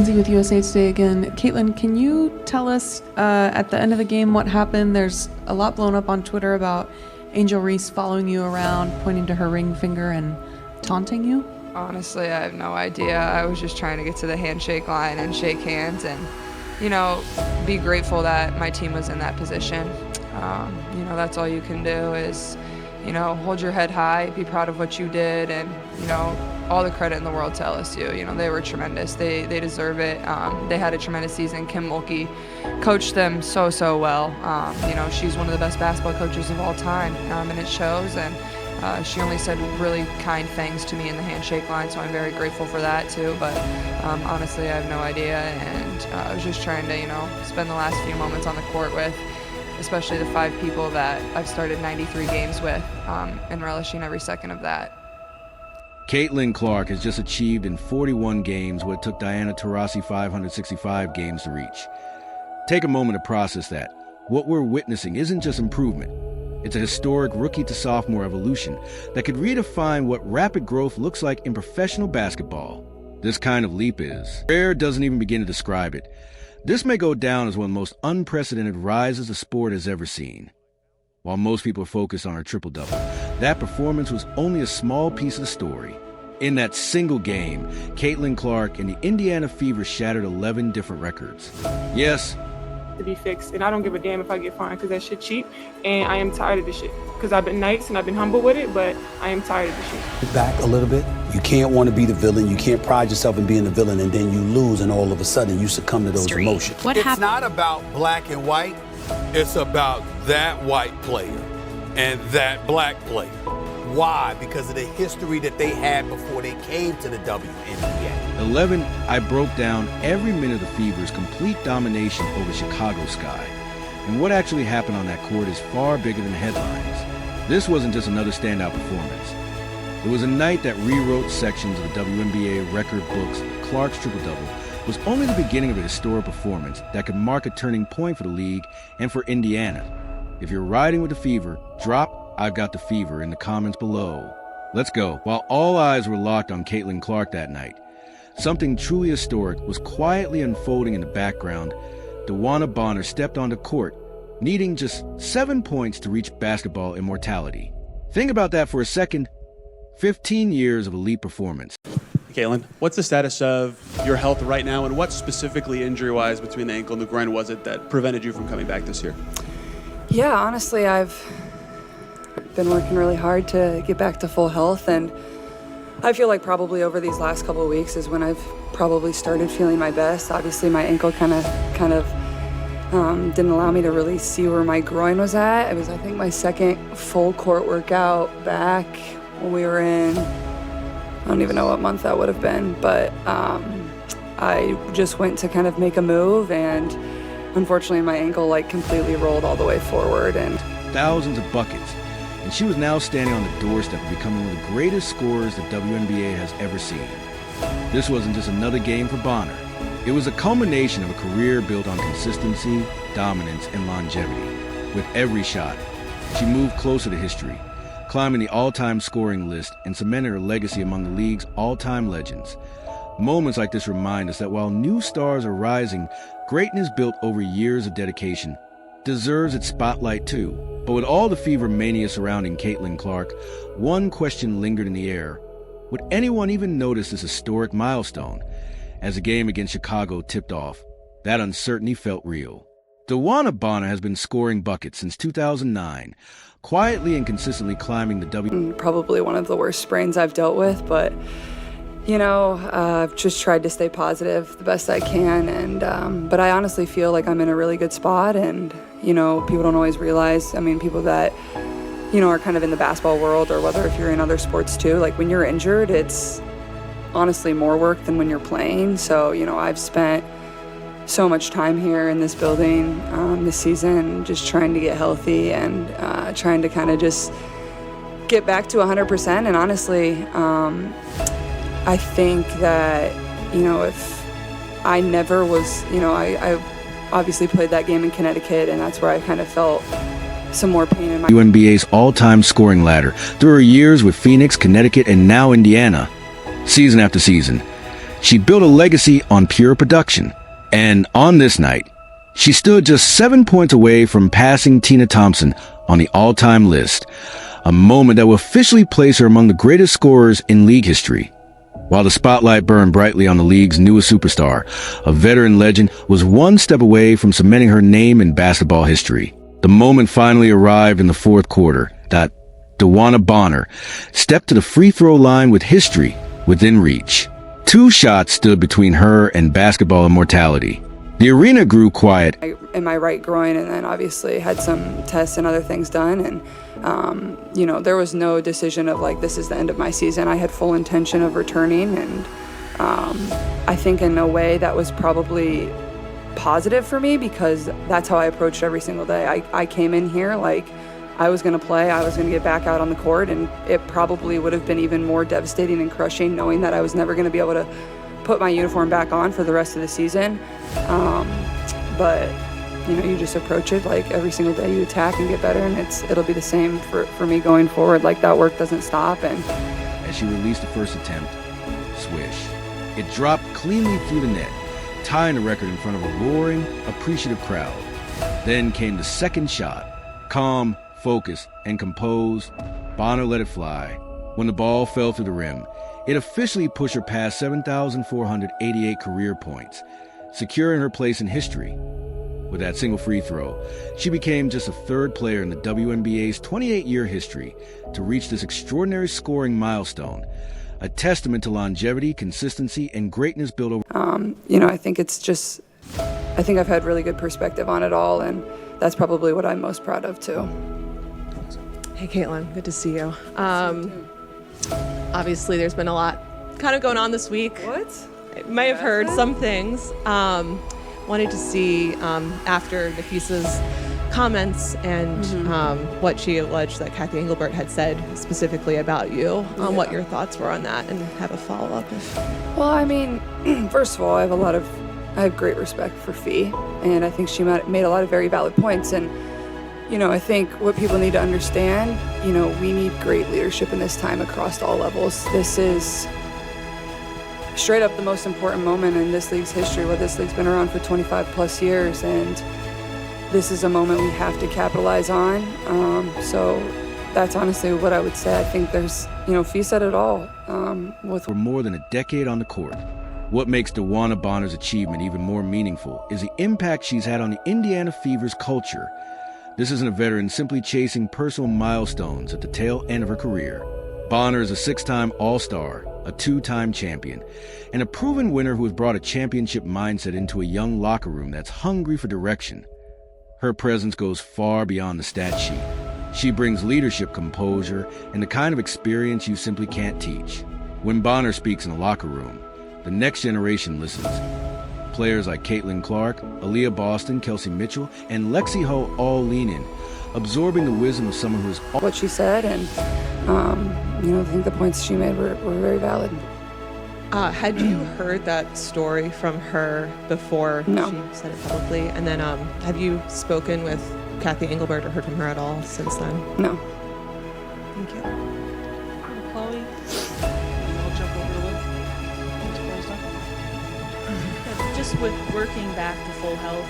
Lindsay with USA Today again. Caitlin, can you tell us at the end of the game what happened? There's a lot blown up on Twitter about Angel Reese following you around, pointing to her ring finger and taunting you. Honestly, I have no idea. I was just trying to get to the handshake line and shake hands and, be grateful that my team was in that position. That's all you can do is, hold your head high, be proud of what you did, and, all the credit in the world to LSU. They were tremendous. They deserve it. They had a tremendous season. Kim Mulkey coached them so well. She's one of the best basketball coaches of all time, and it shows. And she only said really kind things to me in the handshake line, so I'm very grateful for that too. But honestly, I have no idea, and I was just trying to, spend the last few moments on the court with, especially the 5 people that I've started 93 games with, and relishing every second of that. Caitlin Clark has just achieved in 41 games what it took Diana Taurasi 565 games to reach. Take a moment to process that. What we're witnessing isn't just improvement. It's a historic rookie-to-sophomore evolution that could redefine what rapid growth looks like in professional basketball. This kind of leap is rare, doesn't even begin to describe it. This may go down as one of the most unprecedented rises the sport has ever seen. While most people are focused on her triple-double, that performance was only a small piece of the story. In that single game, Caitlin Clark and the Indiana Fever shattered 11 different records. Yes, to be fixed, and I don't give a damn if I get fined because that shit cheap, and I am tired of this shit because I've been nice and I've been humble with it, but I am tired of this shit. Back a little bit. You can't want to be the villain. You can't pride yourself in being the villain, and then you lose, and all of a sudden you succumb to those emotions. It's not about black and white. It's about that white player and that black player. Why? Because of the history that they had before they came to the WNBA. 11, I broke down every minute of the Fever's complete domination over Chicago Sky. And what actually happened on that court is far bigger than the headlines. This wasn't just another standout performance. It was a night that rewrote sections of the WNBA record books. Clark's triple-double was only the beginning of a historic performance that could mark a turning point for the league and for Indiana. If you're riding with the Fever, drop "I've got the fever" in the comments below. Let's go. While all eyes were locked on Caitlin Clark that night, something truly historic was quietly unfolding in the background. DeWanna Bonner stepped onto court, needing just 7 points to reach basketball immortality. Think about that for a second. 15 years of elite performance. Caitlin, what's the status of your health right now, and what specifically injury-wise between the ankle and the groin was it that prevented you from coming back this year? Yeah, honestly, I've been working really hard to get back to full health, and I feel like probably over these last couple of weeks is when I've probably started feeling my best. Obviously, my ankle kind of didn't allow me to really see where my groin was at. It was, I think, my second full court workout back when we were in, I don't even know what month that would have been, but I just went to kind of make a move, and unfortunately my ankle completely rolled all the way forward. And thousands of buckets, and she was now standing on the doorstep of becoming one of the greatest scorers the WNBA has ever seen. This wasn't just another game for Bonner. It was a culmination of a career built on consistency, dominance, and longevity. With every shot, she moved closer to history, climbing the all-time scoring list and cemented her legacy among the league's all-time legends. Moments like this remind us that while new stars are rising, greatness built over years of dedication deserves its spotlight too. But with all the Fever mania surrounding Caitlin Clark, one question lingered in the air. Would anyone even notice this historic milestone? As the game against Chicago tipped off, that uncertainty felt real. DeWanna Bonner has been scoring buckets since 2009, quietly and consistently climbing the Probably one of the worst sprains I've dealt with, but I've just tried to stay positive the best I can, and but I honestly feel like I'm in a really good spot, and people don't always realize. I mean, people that are kind of in the basketball world, or whether if you're in other sports too, like when you're injured, it's honestly more work than when you're playing. So I've spent so much time here in this building this season, just trying to get healthy and trying to kind of just get back to 100%. And honestly, I think that, if I never was, I obviously played that game in Connecticut, and that's where I kind of felt some more pain in my WNBA's all-time scoring ladder through her years with Phoenix, Connecticut, and now Indiana. Season after season, She built a legacy on pure production. And on this night, she stood just 7 points away from passing Tina Thompson on the all-time list, a moment that will officially place her among the greatest scorers in league history. While the spotlight burned brightly on the league's newest superstar, a veteran legend was one step away from cementing her name in basketball history. The moment finally arrived in the fourth quarter that DeWanna Bonner stepped to the free throw line with history within reach. 2 shots stood between her and basketball immortality. The arena grew quiet. In my right groin, and then obviously had some tests and other things done, and you know, there was no decision of like, this is the end of my season. I had full intention of returning, and I think in a way that was probably positive for me, because that's how I approached every single day. I came in here like I was going to play, I was going to get back out on the court, and it probably would have been even more devastating and crushing knowing that I was never going to be able to put my uniform back on for the rest of the season. But you know, you just approach it like every single day, you attack and get better, and it'll be the same for me going forward. Like, that work doesn't stop. And as she released the first attempt, swish, it dropped cleanly through the net, tying the record in front of a roaring, appreciative crowd. Then came the second shot. Calm, focused, and composed, Bonner let it fly. When the ball fell through the rim, it officially pushed her past 7,488 career points, securing her place in history. With that single free throw, she became just a third player in the WNBA's 28-year history to reach this extraordinary scoring milestone, a testament to longevity, consistency, and greatness built over. You know, I think I've had really good perspective on it all, and that's probably what I'm most proud of too. Hey, Caitlin, good to see you. Obviously, there's been a lot kind of going on this week. What? I may have heard some things. Wanted to see after Nafisa's comments and what she alleged that Kathy Engelbert had said specifically about you, what your thoughts were on that, and have a follow-up. Well, I mean, first of all, I have great respect for Fee, and I think she made a lot of very valid points. And you know, I think what people need to understand, you know, we need great leadership in this time across all levels. This is straight up the most important moment in this league's history. Well, this league's been around for 25 plus years, and this is a moment we have to capitalize on. So that's honestly what I would say. I think there's, you know, Fee said it all. For more than a decade on the court, what makes DeWanna Bonner's achievement even more meaningful is the impact she's had on the Indiana Fever's culture. This isn't a veteran simply chasing personal milestones at the tail end of her career. Bonner is a 6-time All-Star, a 2-time champion, and a proven winner who has brought a championship mindset into a young locker room that's hungry for direction. Her presence goes far beyond the stat sheet. She brings leadership, composure, and the kind of experience you simply can't teach. When Bonner speaks in the locker room, the next generation listens. Players like Caitlin Clark, Aaliyah Boston, Kelsey Mitchell, and Lexi Ho all lean in, absorbing the wisdom of someone who is what she said, and you know, I think the points she made were very valid. Had you heard that story from her before No. she said it publicly? And then have you spoken with Kathy Engelbert or heard from her at all since then? No. Thank you. Chloe? I'll jump over to Liv. Just with working back to full health,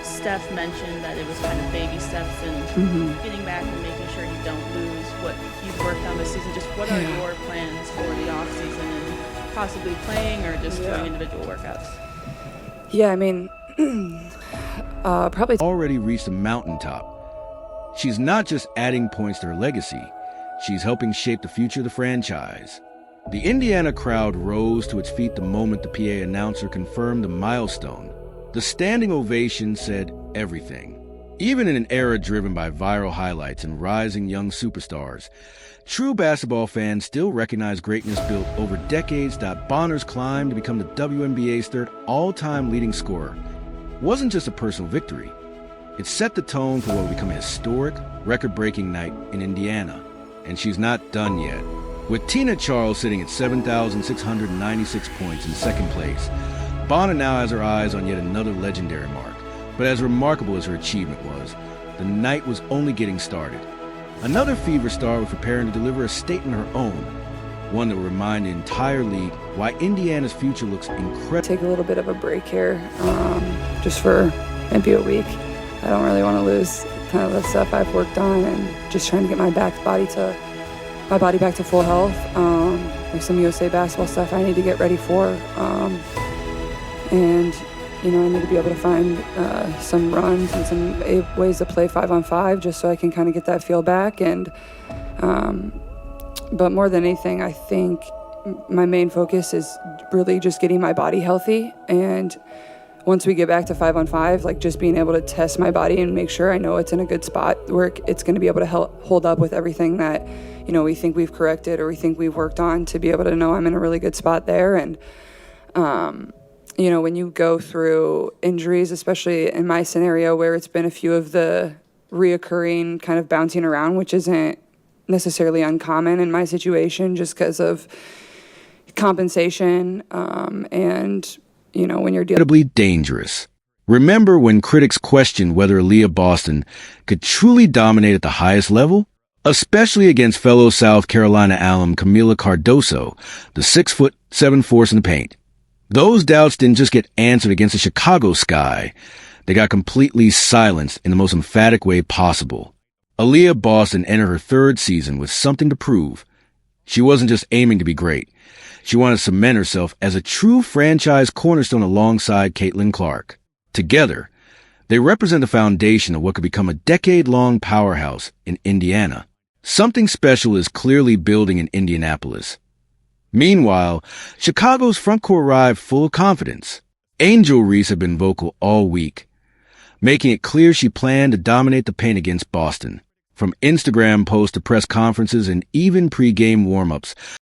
Steph mentioned that it was kind of baby steps and getting back and making sure you don't lose what you've worked on this season. Just what are your plans for the off season, and possibly playing or just doing individual workouts? Yeah, I mean, probably already reached a mountaintop. She's not just adding points to her legacy, she's helping shape the future of the franchise. The Indiana crowd rose to its feet the moment the PA announcer confirmed the milestone. The standing ovation said everything. Even in an era driven by viral highlights and rising young superstars, true basketball fans still recognize greatness built over decades. Bonner's climb to become the WNBA's 3rd all-time leading scorer wasn't just a personal victory. It set the tone for what would become a historic, record-breaking night in Indiana. And she's not done yet. With Tina Charles sitting at 7,696 points in 2nd place, Bonner now has her eyes on yet another legendary mark. But as remarkable as her achievement was, the night was only getting started. Another Fever star was preparing to deliver a statement of her own. one that will remind the entire league why Indiana's future looks incredible. Take a little bit of a break here, just for maybe a week. I don't really want to lose kind of the stuff I've worked on, and just trying to get my body back to full health. There's some USA basketball stuff I need to get ready for, and I need to be able to find some runs and some ways to play 5-on-5, just so I can kind of get that feel back. And but more than anything, I think my main focus is really just getting my body healthy. And once we get back to 5-on-5, like just being able to test my body and make sure I know it's in a good spot where it's going to be able to hold up with everything that, we think we've corrected or we think we've worked on, to be able to know I'm in a really good spot there. And, when you go through injuries, especially in my scenario where it's been a few of the reoccurring kind of bouncing around, which isn't necessarily uncommon in my situation just because of compensation, and when you're dealing Incredibly dangerous. Remember when critics questioned whether Aaliyah Boston could truly dominate at the highest level? Especially against fellow South Carolina alum Camila Cardoso, the 6'7" force in the paint. Those doubts didn't just get answered against the Chicago Sky. They got completely silenced in the most emphatic way possible. Aaliyah Boston entered her third season with something to prove. She wasn't just aiming to be great. She wanted to cement herself as a true franchise cornerstone alongside Caitlin Clark. Together, they represent the foundation of what could become a decade-long powerhouse in Indiana. Something special is clearly building in Indianapolis. Meanwhile, Chicago's front court arrived full of confidence. Angel Reese had been vocal all week, making it clear she planned to dominate the paint against Boston. From Instagram posts to press conferences and even pre-game warm-ups,